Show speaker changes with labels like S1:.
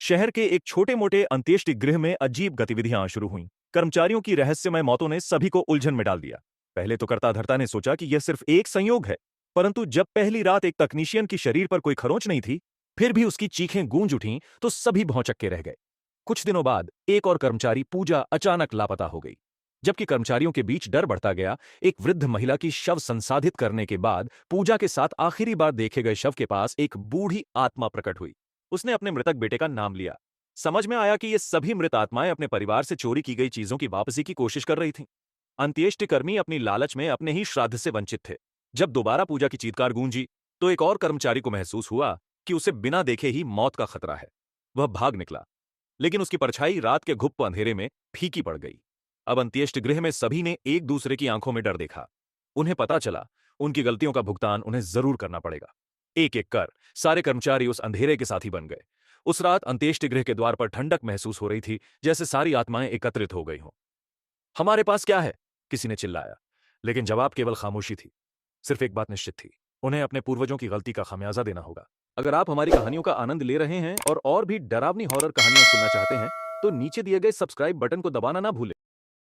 S1: शहर के एक छोटे मोटे अंत्येष्टि गृह में अजीब गतिविधियां शुरू हुईं। कर्मचारियों की रहस्यमय मौतों ने सभी को उलझन में डाल दिया। पहले तो कर्ता धर्ता ने सोचा कि यह सिर्फ एक संयोग है, परंतु जब पहली रात एक तकनीशियन की शरीर पर कोई खरोंच नहीं थी, फिर भी उसकी चीखें गूंज उठीं, तो सभी भौंचक्के रह गए। कुछ दिनों बाद एक और कर्मचारी पूजा अचानक लापता हो गई। जबकि कर्मचारियों के बीच डर बढ़ता गया, एक वृद्ध महिला की शव संसाधित करने के बाद पूजा के साथ आखिरी बार देखे गए शव के पास एक बूढ़ी आत्मा प्रकट हुई। उसने अपने मृतक बेटे का नाम लिया। समझ में आया कि ये सभी मृत आत्माएं अपने परिवार से चोरी की गई चीजों की वापसी की कोशिश कर रही थीं। अंत्येष्टिकर्मी अपनी लालच में अपने ही श्राद्ध से वंचित थे। जब दोबारा पूजा की चीत्कार गूंजी, तो एक और कर्मचारी को महसूस हुआ कि उसे बिना देखे ही मौत का खतरा है। वह भाग निकला, लेकिन उसकी परछाई रात के घुप अंधेरे में फीकी पड़ गई। अब अंत्येष्टि गृह में सभी ने एक दूसरे की आंखों में डर देखा। उन्हें पता चला उनकी गलतियों का भुगतान उन्हें जरूर करना पड़ेगा। एक एक कर सारे कर्मचारी उस अंधेरे के साथी बन गए। उस रात अंत्येष्टि गृह के द्वार पर ठंडक महसूस हो रही थी, जैसे सारी आत्माएं एकत्रित हो गई हों। हमारे पास क्या है? किसी ने चिल्लाया, लेकिन जवाब केवल खामोशी थी। सिर्फ एक बात निश्चित थी, उन्हें अपने पूर्वजों की गलती का खामियाजा देना होगा। अगर आप हमारी कहानियों का आनंद ले रहे हैं और भी डरावनी हॉरर कहानियां सुनना चाहते हैं, तो नीचे दिए गए सब्सक्राइब बटन को दबाना ना भूलें।